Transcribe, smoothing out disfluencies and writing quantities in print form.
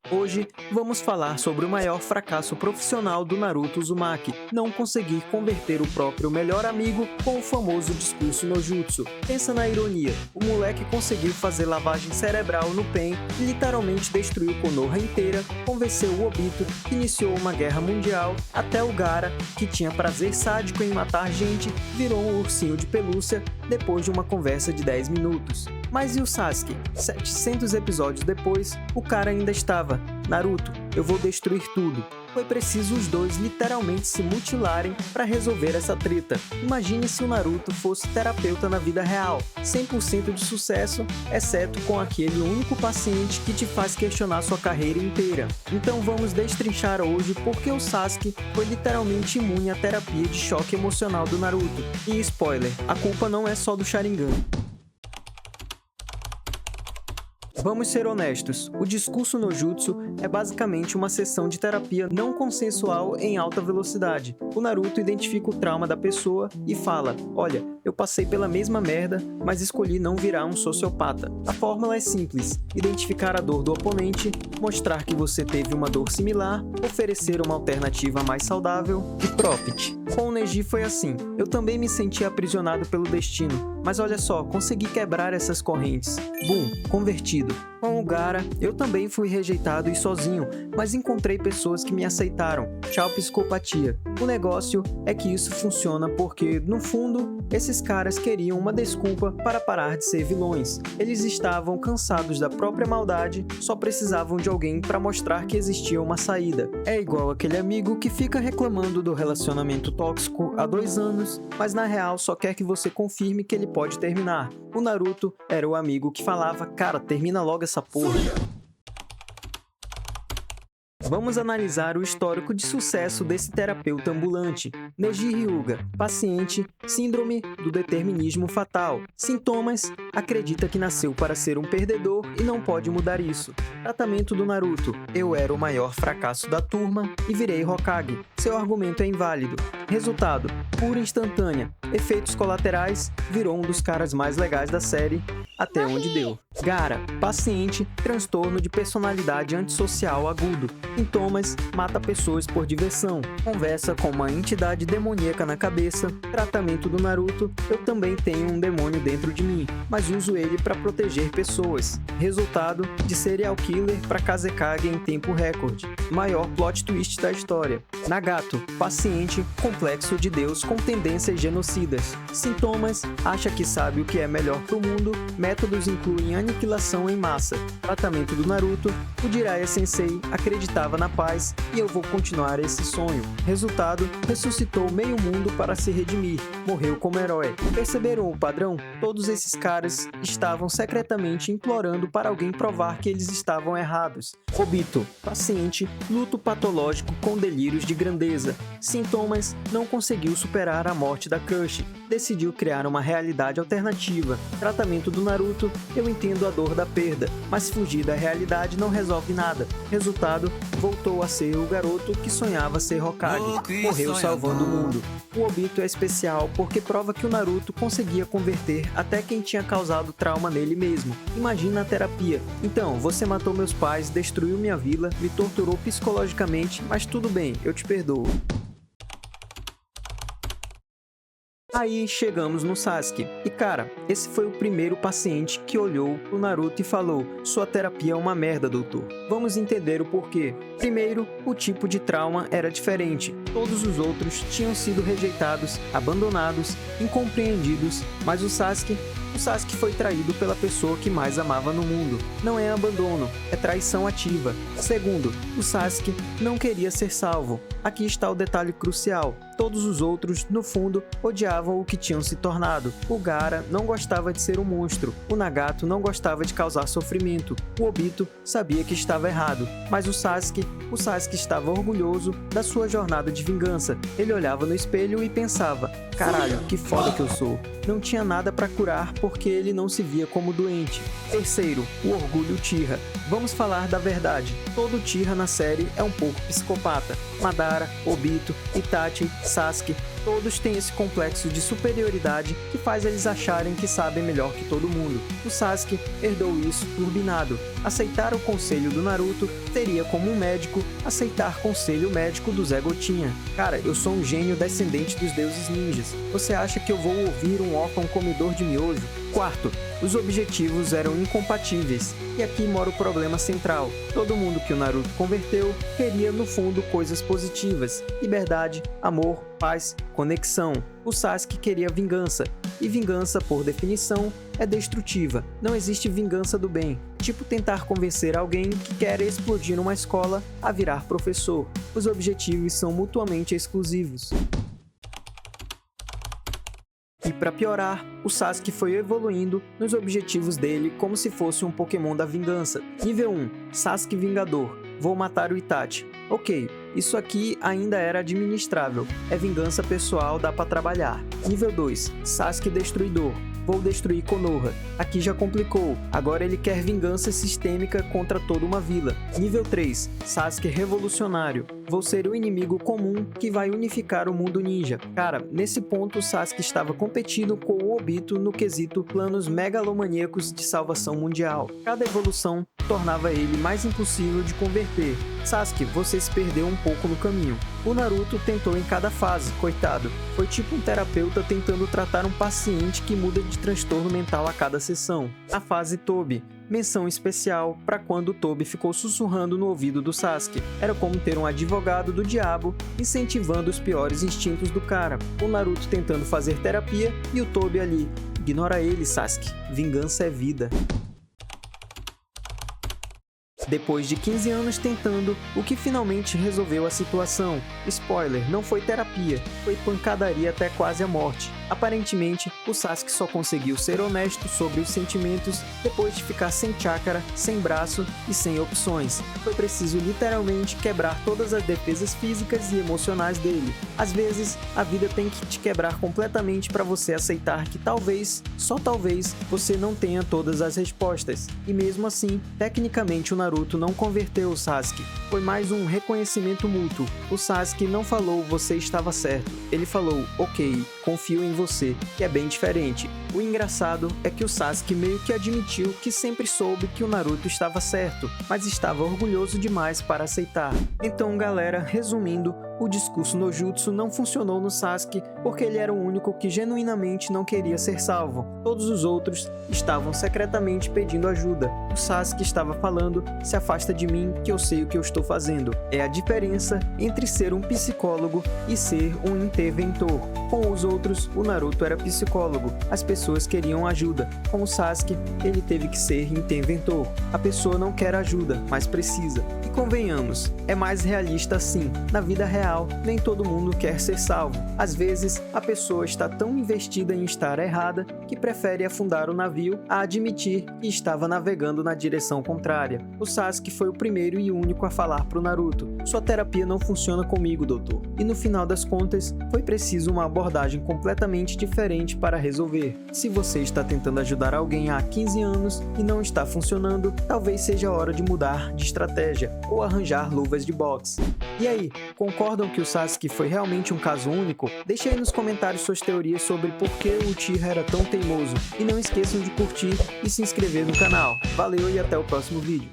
Hoje, vamos falar sobre o maior fracasso profissional do Naruto Uzumaki, não conseguir converter o próprio melhor amigo com o famoso discurso no jutsu. Pensa na ironia, o moleque conseguiu fazer lavagem cerebral no Pen e literalmente destruiu Konoha inteira, convenceu o Obito, que iniciou uma guerra mundial, até o Gaara, que tinha prazer sádico em matar gente, virou um ursinho de pelúcia depois de uma conversa de 10 minutos. Mas e o Sasuke? 700 episódios depois, o cara ainda estava: Naruto, eu vou destruir tudo. Foi preciso os dois literalmente se mutilarem para resolver essa treta. Imagine se o Naruto fosse terapeuta na vida real, 100% de sucesso, exceto com aquele único paciente que te faz questionar sua carreira inteira. Então vamos destrinchar hoje porque o Sasuke foi literalmente imune à terapia de choque emocional do Naruto. E spoiler, a culpa não é só do Sharingan. Vamos ser honestos, o discurso no jutsu é basicamente uma sessão de terapia não consensual em alta velocidade. O Naruto identifica o trauma da pessoa e fala: olha, eu passei pela mesma merda, mas escolhi não virar um sociopata. A fórmula é simples: identificar a dor do oponente, mostrar que você teve uma dor similar, oferecer uma alternativa mais saudável e profit. Com o Neji foi assim, eu também me senti aprisionado pelo destino, mas olha só, consegui quebrar essas correntes. Boom, convertido. Com o Gaara, eu também fui rejeitado e sozinho, mas encontrei pessoas que me aceitaram. Tchau psicopatia. O negócio é que isso funciona porque, no fundo, esses caras queriam uma desculpa para parar de ser vilões. Eles estavam cansados da própria maldade, só precisavam de alguém para mostrar que existia uma saída. É igual aquele amigo que fica reclamando do relacionamento tóxico há 2 anos, mas na real só quer que você confirme que ele pode terminar. O Naruto era o amigo que falava: cara, termina logo essa porra. Vamos analisar o histórico de sucesso desse terapeuta ambulante. Neji Hyuga, paciente, síndrome do determinismo fatal. Sintomas: acredita que nasceu para ser um perdedor e não pode mudar isso. Tratamento do Naruto: eu era o maior fracasso da turma e virei Hokage. Seu argumento é inválido. Resultado: cura instantânea. Efeitos colaterais: virou um dos caras mais legais da série, até onde deu. Gaara, paciente, transtorno de personalidade antissocial agudo. Sintomas: mata pessoas por diversão. Conversa com uma entidade demoníaca na cabeça. Tratamento do Naruto: eu também tenho um demônio dentro de mim, mas uso ele para proteger pessoas. Resultado: de serial killer para Kazekage em tempo recorde. Maior plot twist da história. Nagato, paciente, complexo de Deus com tendências genocidas. Sintomas: acha que sabe o que é melhor pro mundo. Métodos incluem aniquilação em massa. Tratamento do Naruto: o Jiraiya Sensei acreditava na paz e eu vou continuar esse sonho. Resultado: ressuscitou meio mundo para se redimir. Morreu como herói. Perceberam o padrão? Todos esses caras estavam secretamente implorando para alguém provar que eles estavam errados. Obito, paciente, luto patológico com delírios de grandeza. Sintomas: não conseguiu superar a morte da crush. Decidiu criar uma realidade alternativa. Tratamento do Naruto: eu entendo a dor da perda, mas fugir da realidade não resolve nada. Resultado: voltou a ser o garoto que sonhava ser Hokage. Morreu salvando o mundo. O Obito é especial porque prova que o Naruto conseguia converter até quem tinha causado trauma nele mesmo. Imagina a terapia. Então, você matou meus pais, destruiu minha vila, me torturou psicologicamente, mas tudo bem, eu te perdoo. Aí chegamos no Sasuke. E cara, esse foi o primeiro paciente que olhou pro Naruto e falou: sua terapia é uma merda, doutor. Vamos entender o porquê. Primeiro, o tipo de trauma era diferente. Todos os outros tinham sido rejeitados, abandonados, incompreendidos, mas o Sasuke foi traído pela pessoa que mais amava no mundo. Não é abandono, é traição ativa. Segundo, o Sasuke não queria ser salvo. Aqui está o detalhe crucial. Todos os outros, no fundo, odiavam o que tinham se tornado. O Gaara não gostava de ser um monstro. O Nagato não gostava de causar sofrimento. O Obito sabia que estava errado. Mas o Sasuke estava orgulhoso da sua jornada de vingança. Ele olhava no espelho e pensava: caralho, que foda que eu sou. Não tinha nada para curar porque ele não se via como doente. Terceiro, o orgulho Uchiha. Vamos falar da verdade. Todo Uchiha na série é um pouco psicopata. Madara, Obito, Itachi, Sasuke, Todos têm esse complexo de superioridade que faz eles acharem que sabem melhor que todo mundo. O Sasuke herdou isso turbinado. Aceitar o conselho do Naruto teria como um médico aceitar conselho médico do Zé Gotinha. Cara, eu sou um gênio descendente dos deuses ninjas. Você acha que eu vou ouvir um órfão comedor de miojo? Quarto, os objetivos eram incompatíveis. E aqui mora o problema central. Todo mundo que o Naruto converteu queria, no fundo, coisas positivas. Liberdade, amor, paz, conexão. O Sasuke queria vingança. E vingança, por definição, é destrutiva. Não existe vingança do bem. Tipo tentar convencer alguém que quer explodir uma escola a virar professor. Os objetivos são mutuamente exclusivos. E para piorar, o Sasuke foi evoluindo nos objetivos dele como se fosse um Pokémon da vingança. Nível 1, Sasuke Vingador. Vou matar o Itachi. Ok, isso aqui ainda era administrável. É vingança pessoal, dá pra trabalhar. Nível 2, Sasuke Destruidor. Vou destruir Konoha. Aqui já complicou. Agora ele quer vingança sistêmica contra toda uma vila. Nível 3, Sasuke Revolucionário. Vou ser o inimigo comum que vai unificar o mundo ninja. Cara, nesse ponto o Sasuke estava competindo com o Obito no quesito planos megalomaníacos de salvação mundial. Cada evolução tornava ele mais impossível de converter. Sasuke, você se perdeu um pouco no caminho. O Naruto tentou em cada fase, coitado. Foi tipo um terapeuta tentando tratar um paciente que muda de transtorno mental a cada sessão. A fase Tobi. Menção especial para quando Tobi ficou sussurrando no ouvido do Sasuke. Era como ter um advogado do diabo incentivando os piores instintos do cara. O Naruto tentando fazer terapia e o Tobi ali. Ignora ele, Sasuke. Vingança é vida. Depois de 15 anos tentando, o que finalmente resolveu a situação. Spoiler, não foi terapia, foi pancadaria até quase a morte. Aparentemente, o Sasuke só conseguiu ser honesto sobre os sentimentos depois de ficar sem chakra, sem braço e sem opções. Foi preciso literalmente quebrar todas as defesas físicas e emocionais dele. Às vezes, a vida tem que te quebrar completamente para você aceitar que talvez, só talvez, você não tenha todas as respostas. E mesmo assim, tecnicamente o Naruto não converteu o Sasuke. Foi mais um reconhecimento mútuo. O Sasuke não falou você estava certo. Ele falou, ok, confio em você, que é bem diferente. O engraçado é que o Sasuke meio que admitiu que sempre soube que o Naruto estava certo, mas estava orgulhoso demais para aceitar. Então galera, resumindo, o discurso no jutsu não funcionou no Sasuke porque ele era o único que genuinamente não queria ser salvo. Todos os outros estavam secretamente pedindo ajuda. O Sasuke estava falando, se afasta de mim que eu sei o que eu estou fazendo. É a diferença entre ser um psicólogo e ser um interventor. Com os outros, o Naruto era psicólogo. As pessoas queriam ajuda. Com o Sasuke, ele teve que ser interventor. A pessoa não quer ajuda, mas precisa. E convenhamos, é mais realista assim. Na vida real, nem todo mundo quer ser salvo. Às vezes, a pessoa está tão investida em estar errada que prefere afundar o navio a admitir que estava navegando na direção contrária. O Sasuke foi o primeiro e único a falar pro Naruto: sua terapia não funciona comigo, doutor. E no final das contas, foi preciso uma abordagem completamente diferente para resolver. Se você está tentando ajudar alguém há 15 anos e não está funcionando, talvez seja a hora de mudar de estratégia ou arranjar luvas de boxe. E aí, concordam que o Sasuke foi realmente um caso único? Deixe aí nos comentários suas teorias sobre por que o Uchiha era tão teimoso. E não esqueçam de curtir e se inscrever no canal. Valeu e até o próximo vídeo.